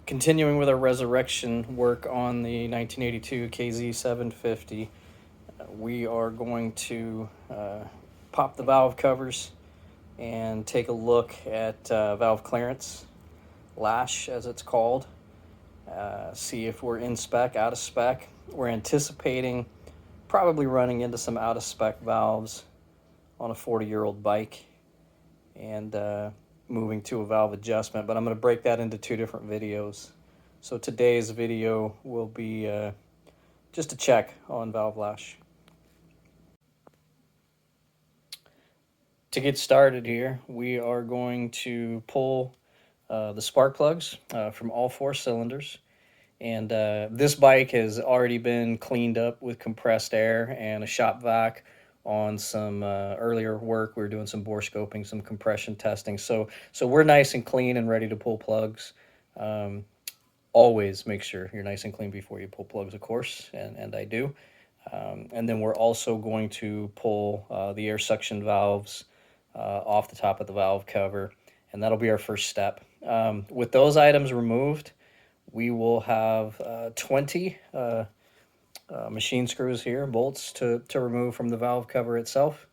Continuing with our resurrection work on the 1982 KZ750, we are going to pop the valve covers and take a look at valve clearance, lash as it's called, see if we're in spec, out of spec. We're anticipating probably running into some out of spec valves on a 40-year-old bike and moving to a valve adjustment, but I'm going to break that into two different videos. So today's video will be just a check on valve lash. To get started here, we are going to pull the spark plugs from all four cylinders. And this bike has already been cleaned up with compressed air and a shop vac on some earlier work. We were doing some bore scoping, some compression testing. So we're nice and clean and ready to pull plugs. Always make sure you're nice and clean before you pull plugs, of course, and I do. And then we're also going to pull the air suction valves off the top of the valve cover, and that'll be our first step. With those items removed, we will have 20 machine screws here, bolts to remove from the valve cover itself.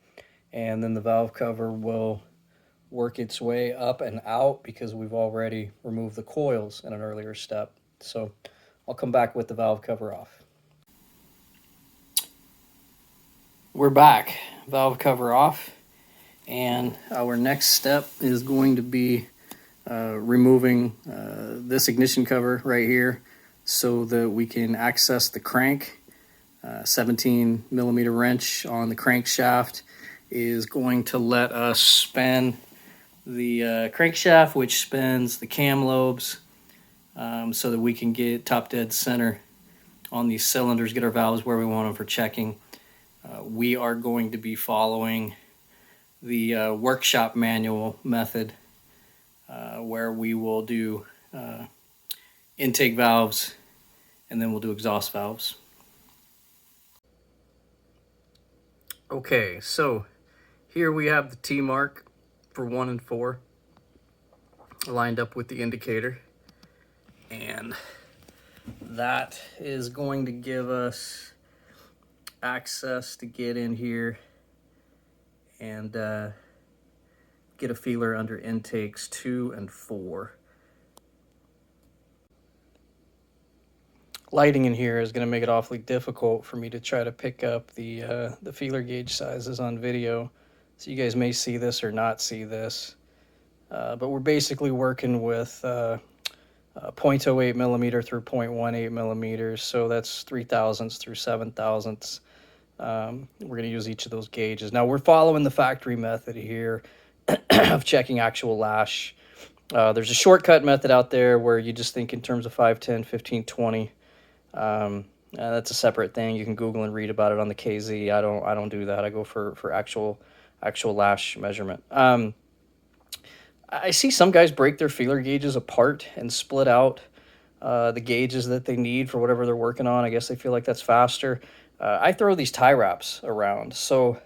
And then the valve cover will work its way up and out because we've already removed the coils in an earlier step. So I'll come back with the valve cover off. We're back, valve cover off. And our next step is going to be removing this ignition cover right here so that we can access the crank. 17mm wrench on the crankshaft is going to let us spin the crankshaft, which spins the cam lobes, so that we can get top dead center on these cylinders, get our valves where we want them for checking. We are going to be following the workshop manual method, where we will do intake valves and then we'll do exhaust valves. Okay, so here we have the T mark for 1 and 4 lined up with the indicator, and that is going to give us access to get in here and get a feeler under intakes 2 and 4. Lighting in here is going to make it awfully difficult for me to try to pick up the feeler gauge sizes on video, so you guys may see this or not see this, but we're basically working with 0.08 millimeter through 0.18 millimeters, so that's 3/1000ths through 7/1000ths. We're going to use each of those gauges. Now we're following the factory method here of checking actual lash. There's a shortcut method out there where you just think in terms of 5, 10, 15, 20. That's a separate thing. You can Google and read about it on the KZ. I don't do that. I go for actual lash measurement. I see some guys break their feeler gauges apart and split out the gauges that they need for whatever they're working on. I guess they feel like that's faster. I throw these tie wraps around, so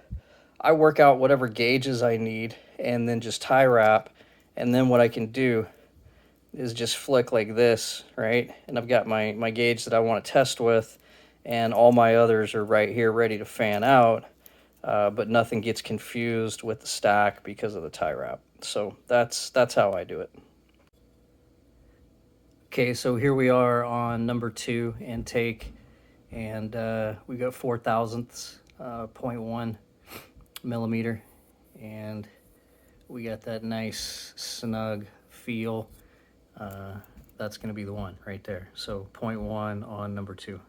I work out whatever gauges I need and then just tie wrap, and then what I can do is just flick like this, right? And I've got my gauge that I want to test with, and all my others are right here ready to fan out, but nothing gets confused with the stack because of the tie wrap. So that's how I do it. Okay, so here we are on number 2 intake, and we got 0.004, 0.1 millimeter, and we got that nice snug feel. That's going to be the one right there. So 0.1 on number 2.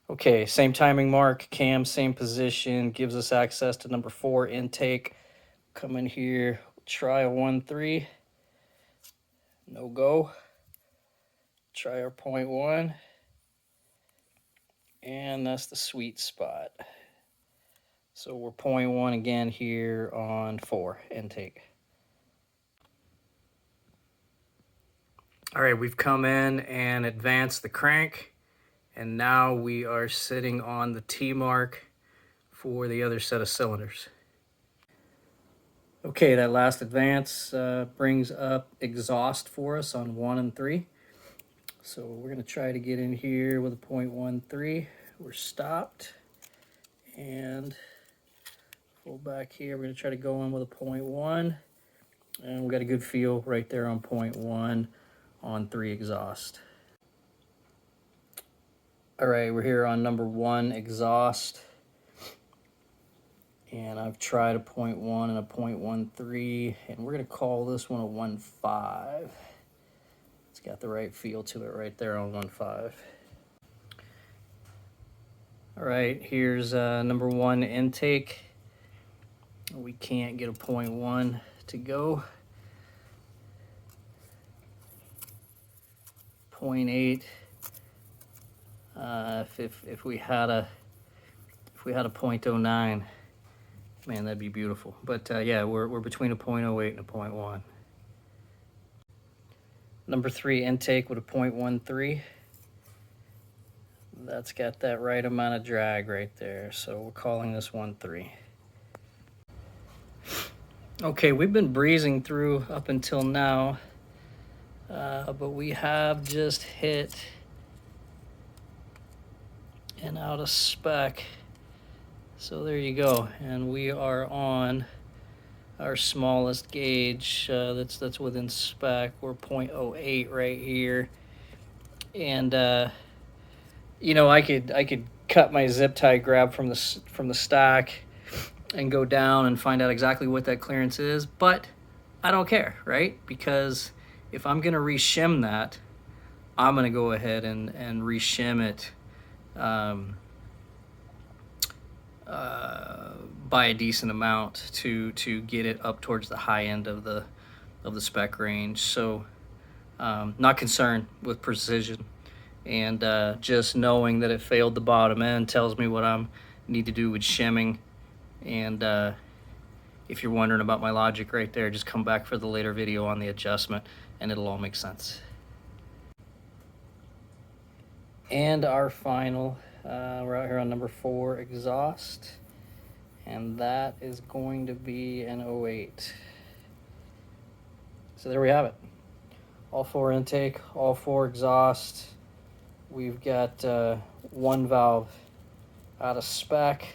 Okay, same timing mark, cam, same position, gives us access to number 4 intake. Come in here, try a 1-3, no go. Try our 0.1, and that's the sweet spot. So we're 0.1 again here on 4 intake. All right, we've come in and advanced the crank, and now we are sitting on the T mark for the other set of cylinders. Okay, that last advance brings up exhaust for us on 1 and 3. So we're going to try to get in here with a 0.13. We're stopped. And pull back here. We're going to try to go in with a 0.1. And we got a good feel right there on 0.1 on 3 exhaust. All right, we're here on number 1 exhaust. And I've tried a 0.1 and a 0.13, and we're going to call this one a 1.5. It's got the right feel to it right there on 1.5. All right, here's number 1 intake. We can't get a 0.1 to go. 0.8. If we had a 0.09, man, that'd be beautiful. But yeah, we're between a 0.08 and a 0.1. Number 3 intake with a 0.13. That's got that right amount of drag right there. So we're calling this 1.3. Okay, we've been breezing through up until now, but we have just hit an out of spec. So there you go, and we are on our smallest gauge that's within spec. We're 0.08 right here, and you know, I could cut my zip tie grab from the stack and go down and find out exactly what that clearance is, but I don't care, right? Because if I'm gonna re-shim that, I'm gonna go ahead and re-shim it by a decent amount to get it up towards the high end of the spec range. So not concerned with precision, and just knowing that it failed the bottom end tells me what I need to do with shimming. And if you're wondering about my logic right there, just come back for the later video on the adjustment and it'll all make sense. And our final, we're out here on number 4 exhaust, and that is going to be an 08. So there we have it. All 4 intake, all 4 exhaust. We've got 1 valve out of spec.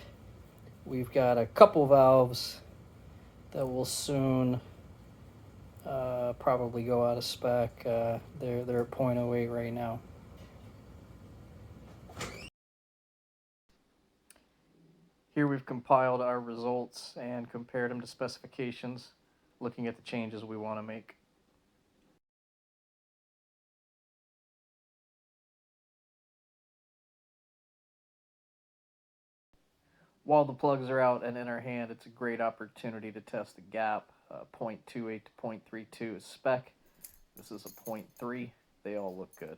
We've got a couple valves that will soon probably go out of spec. They're at 0.08 right now. Here we've compiled our results and compared them to specifications, looking at the changes we want to make. While the plugs are out and in our hand, it's a great opportunity to test the gap. 0.28 to 0.32 is spec. This is a 0.3. They all look good.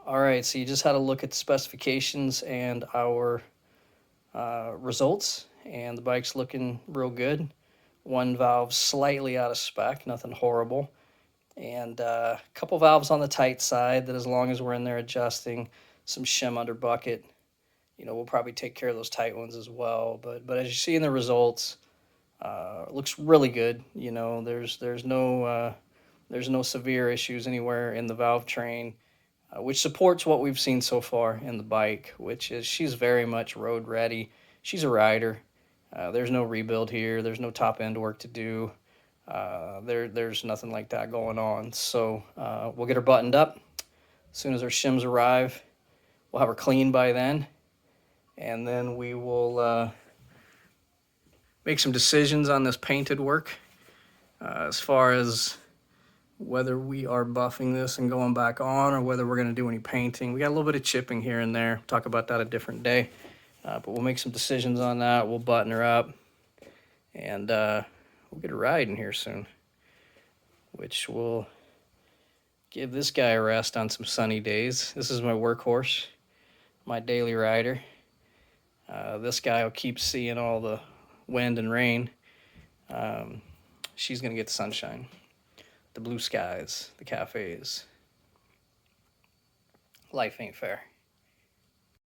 All right, so you just had to look at the specifications and our results, and the bike's looking real good. 1 valve slightly out of spec, nothing horrible, and a couple valves on the tight side that, as long as we're in there adjusting some shim under bucket, you know, we'll probably take care of those tight ones as well. But as you see in the results, it looks really good. You know, there's no severe issues anywhere in the valve train, which supports what we've seen so far in the bike, which is she's very much road ready. She's a rider. There's no rebuild here. There's no top end work to do. There's nothing like that going on. So we'll get her buttoned up as soon as our shims arrive. We'll have her clean by then, and then we will make some decisions on this painted work as far as whether we are buffing this and going back on, or whether we're going to do any painting. We got a little bit of chipping here and there. We'll talk about that a different day, but we'll make some decisions on that. We'll button her up, and we'll get her riding here soon, which will give this guy a rest on some sunny days. This is my workhorse, my daily rider. This guy will keep seeing all the wind and rain. She's going to get the sunshine, the blue skies, the cafes. Life ain't fair.